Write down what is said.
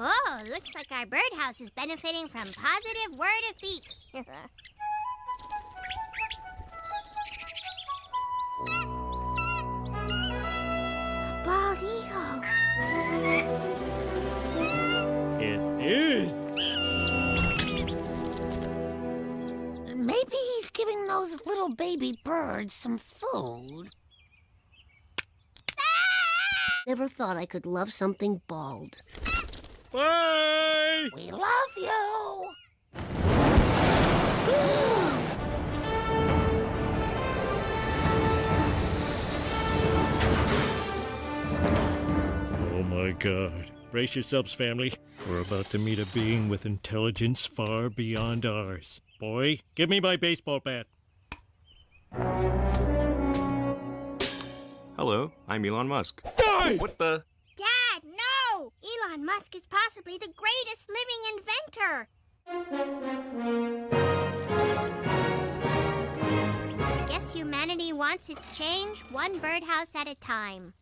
Oh, looks like our birdhouse is benefiting from positive word of beak. Bald eagle. It is. Maybe he's giving those little baby birds some food. Never thought I could love something bald. Bye! We love you. Oh my God. Brace yourselves, family. We're about to meet a being with intelligence far beyond ours. Boy, give me my baseball bat. Hello, I'm Elon Musk. Die! What the? Dad, no! Elon Musk is possibly the greatest living inventor. I guess humanity wants its change one birdhouse at a time.